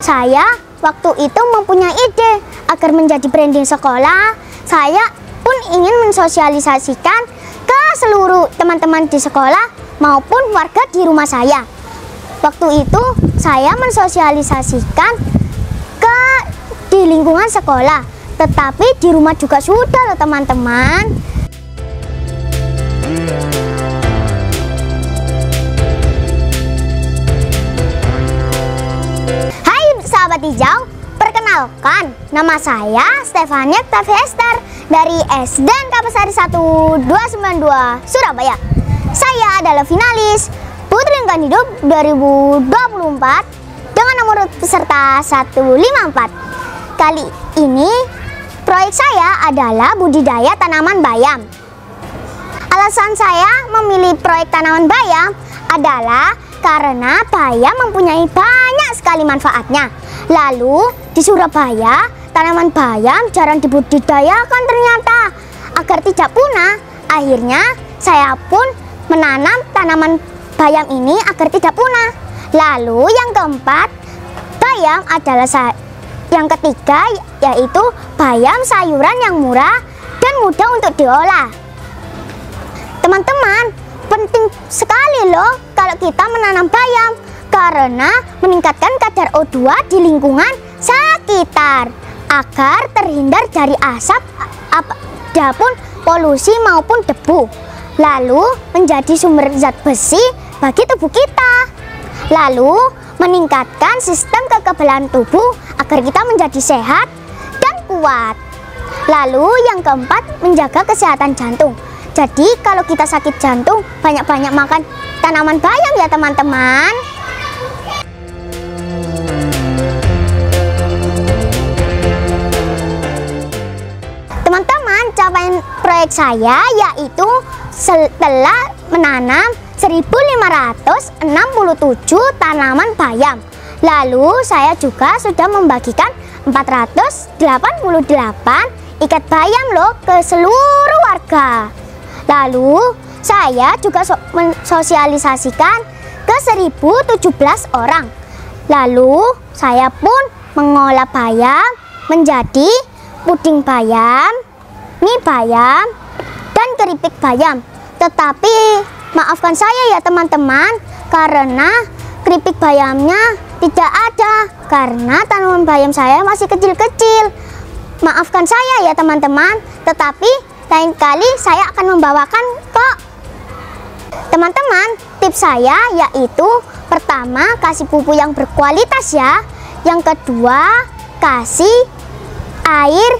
Saya waktu itu mempunyai ide agar menjadi branding sekolah. Saya pun ingin mensosialisasikan ke seluruh teman-teman di sekolah maupun warga di rumah saya. Waktu itu saya mensosialisasikan di lingkungan sekolah, tetapi di rumah juga sudah loh teman-teman. Hai sahabat hijau, perkenalkan, nama saya Stefania Octavia Esther dari SDN Kapasari 1292 Surabaya. Saya adalah finalis Putri Lingkungan Hidup 2024 dengan nomor peserta 154. Kali ini proyek saya adalah budidaya tanaman bayam. Alasan saya memilih proyek tanaman bayam adalah karena bayam mempunyai banyak sekali manfaatnya. Lalu di Surabaya tanaman bayam jarang dibudidayakan ternyata. Agar tidak punah, akhirnya saya pun menanam tanaman bayam ini agar tidak punah. Lalu yang keempat, bayam adalah yang ketiga, yaitu bayam sayuran yang murah dan mudah untuk diolah. Teman-teman, penting sekali loh kalau kita menanam bayam karena meningkatkan kadar O2 di lingkungan sekitar agar terhindar dari asap, adapun polusi maupun debu. Lalu menjadi sumber zat besi bagi tubuh kita. Lalu meningkatkan sistem kekebalan tubuh agar kita menjadi sehat dan kuat. Lalu yang keempat, menjaga kesehatan jantung. Jadi kalau kita sakit jantung, banyak-banyak makan tanaman bayam ya teman-teman. Teman-teman, capaian proyek saya yaitu setelah menanam 1567 tanaman bayam. Lalu saya juga sudah membagikan 488 ikat bayam loh ke seluruh warga. Lalu saya juga mensosialisasikan ke 1017 orang. Lalu saya pun mengolah bayam menjadi puding bayam, mie bayam, dan keripik bayam. Tetapi maafkan saya ya teman-teman, karena keripik bayamnya tidak ada karena tanaman bayam saya masih kecil-kecil. Maafkan saya ya teman-teman, tetapi lain kali saya akan membawakan kok. Teman-teman, tips saya yaitu pertama, kasih pupuk yang berkualitas ya. Yang kedua, kasih air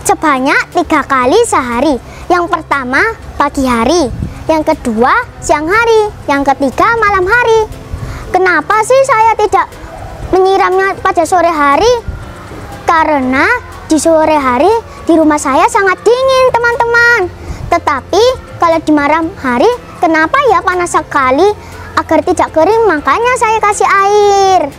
sebanyak 3 kali sehari. Yang pertama pagi hari, yang kedua siang hari, yang ketiga malam hari. Kenapa sih saya tidak menyiramnya pada sore hari? Karena di sore hari di rumah saya sangat dingin teman-teman. Tetapi kalau di malam hari, kenapa ya panas sekali? Agar tidak kering, makanya saya kasih air.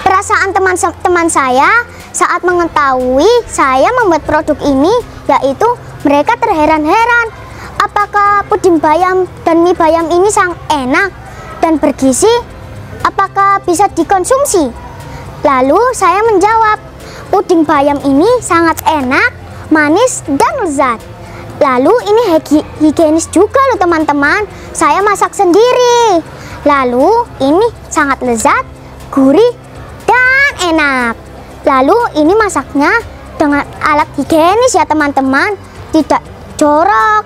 Perasaan teman-teman saya saat mengetahui saya membuat produk ini, yaitu mereka terheran-heran. Apakah puding bayam dan mie bayam ini sangat enak dan bergizi? Apakah bisa dikonsumsi? Lalu saya menjawab, puding bayam ini sangat enak, manis, dan lezat. Lalu ini higienis juga loh teman-teman. Saya masak sendiri. Lalu ini sangat lezat, gurih, dan enak. Lalu ini masaknya dengan alat higienis ya teman-teman, tidak jorok.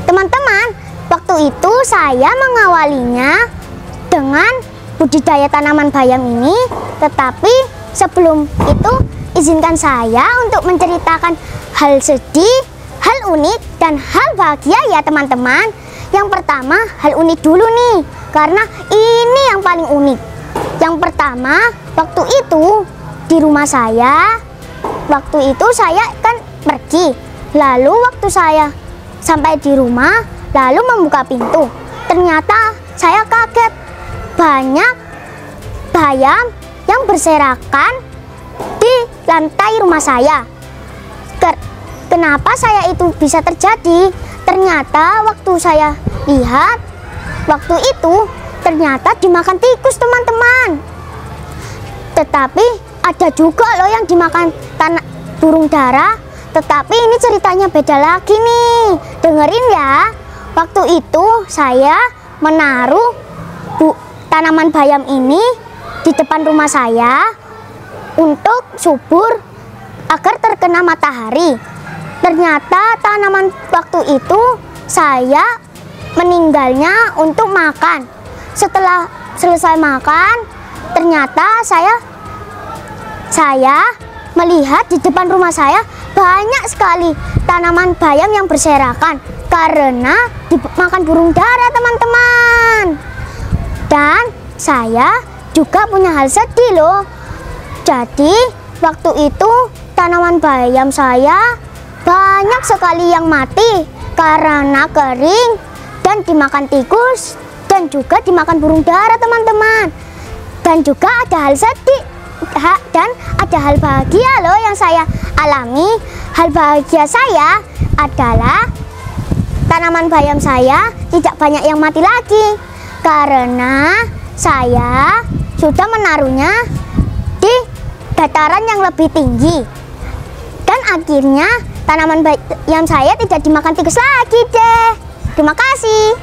Teman-teman, waktu itu saya mengawalinya dengan budidaya tanaman bayam ini. Tetapi sebelum itu izinkan saya untuk menceritakan hal sedih, hal unik, dan hal bahagia ya teman-teman. Yang pertama, hal unik dulu nih, karena ini yang paling unik. Yang pertama, waktu itu di rumah saya, waktu itu saya kan pergi. Lalu waktu saya sampai di rumah, lalu membuka pintu, ternyata saya kaget, banyak bayam yang berserakan di lantai rumah saya. Kenapa saya itu bisa terjadi? Ternyata waktu saya lihat, waktu itu ternyata dimakan tikus, teman-teman. Tetapi ada juga loh yang dimakan burung dara. Tetapi ini ceritanya beda lagi nih. Dengerin ya. Waktu itu saya menaruh tanaman bayam ini di depan rumah saya untuk subur agar terkena matahari. Ternyata tanaman waktu itu saya meninggalnya untuk makan. Setelah selesai makan, ternyata saya melihat di depan rumah saya banyak sekali tanaman bayam yang berserakan karena dimakan burung dara, teman-teman. Dan saya juga punya hal sedih loh. Jadi waktu itu tanaman bayam saya banyak sekali yang mati karena kering dan dimakan tikus dan juga dimakan burung dara, teman-teman. Dan juga ada hal sedih dan ada hal bahagia loh yang saya alami. Hal bahagia saya adalah tanaman bayam saya tidak banyak yang mati lagi karena saya sudah menaruhnya di dataran yang lebih tinggi. Dan akhirnya tanaman bayam saya tidak dimakan tikus lagi deh. Terima kasih.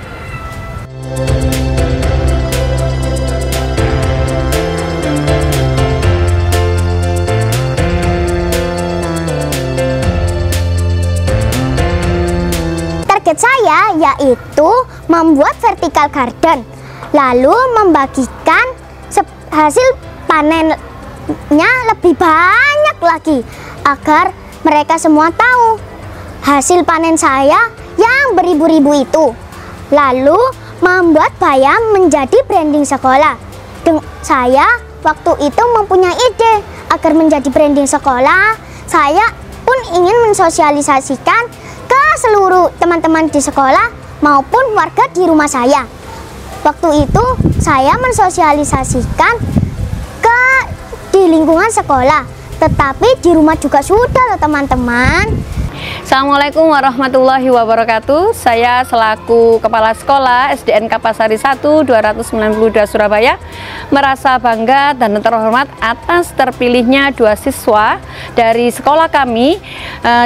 Target saya yaitu membuat vertical garden, lalu membagikan hasil panennya lebih banyak lagi agar mereka semua tahu hasil panen saya yang beribu-ribu itu. Lalu membuat bayam menjadi branding sekolah. Saya waktu itu mempunyai ide agar menjadi branding sekolah. Saya pun ingin mensosialisasikan ke seluruh teman-teman di sekolah maupun warga di rumah saya. Waktu itu saya mensosialisasikan di lingkungan sekolah, tetapi di rumah juga sudah loh, teman-teman. Assalamualaikum warahmatullahi wabarakatuh. Saya selaku Kepala Sekolah SDN Kapasari 1 292 Surabaya merasa bangga dan terhormat atas terpilihnya 2 siswa dari sekolah kami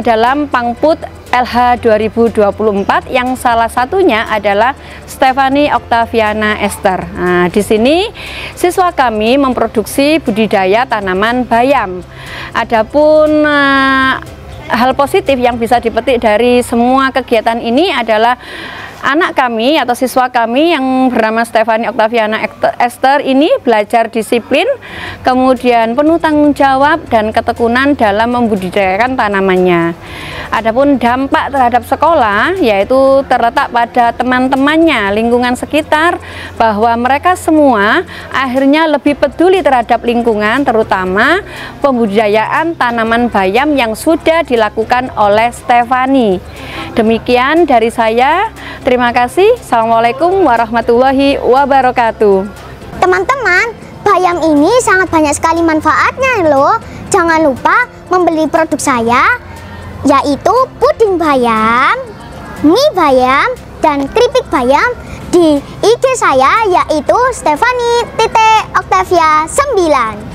dalam Pangput LH 2024 yang salah satunya adalah Stephanie Octaviana Esther. Nah, di sini siswa kami memproduksi budidaya tanaman bayam. Adapun hal positif yang bisa dipetik dari semua kegiatan ini adalah anak kami atau siswa kami yang bernama Stephanie Octaviana Esther ini belajar disiplin, kemudian penuh tanggung jawab dan ketekunan dalam membudidayakan tanamannya. Adapun dampak terhadap sekolah yaitu terletak pada teman-temannya, lingkungan sekitar, bahwa mereka semua akhirnya lebih peduli terhadap lingkungan, terutama pembudidayaan tanaman bayam yang sudah dilakukan oleh Stephanie. Demikian dari saya. Terima kasih. Assalamualaikum warahmatullahi wabarakatuh. Teman-teman, bayam ini sangat banyak sekali manfaatnya loh. Jangan lupa membeli produk saya, yaitu puding bayam, mie bayam, dan keripik bayam di IG saya, yaitu Stephanie.Octavia 9.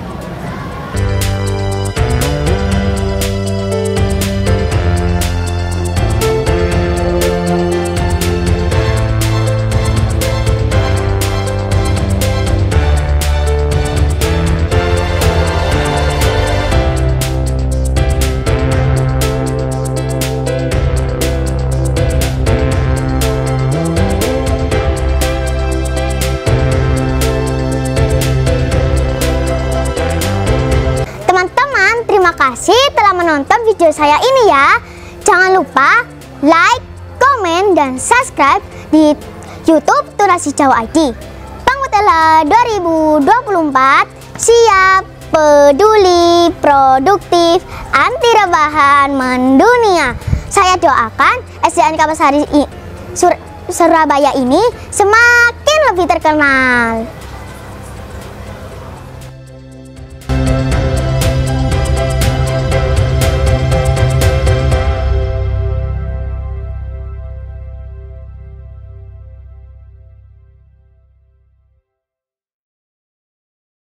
Terima kasih telah menonton video saya ini ya. Jangan lupa like, komen, dan subscribe di YouTube Tunas Hijau ID. Pangput LH 2024 siap, peduli, produktif, anti rebahan, mendunia. Saya doakan SDN Kapasari Surabaya ini semakin lebih terkenal.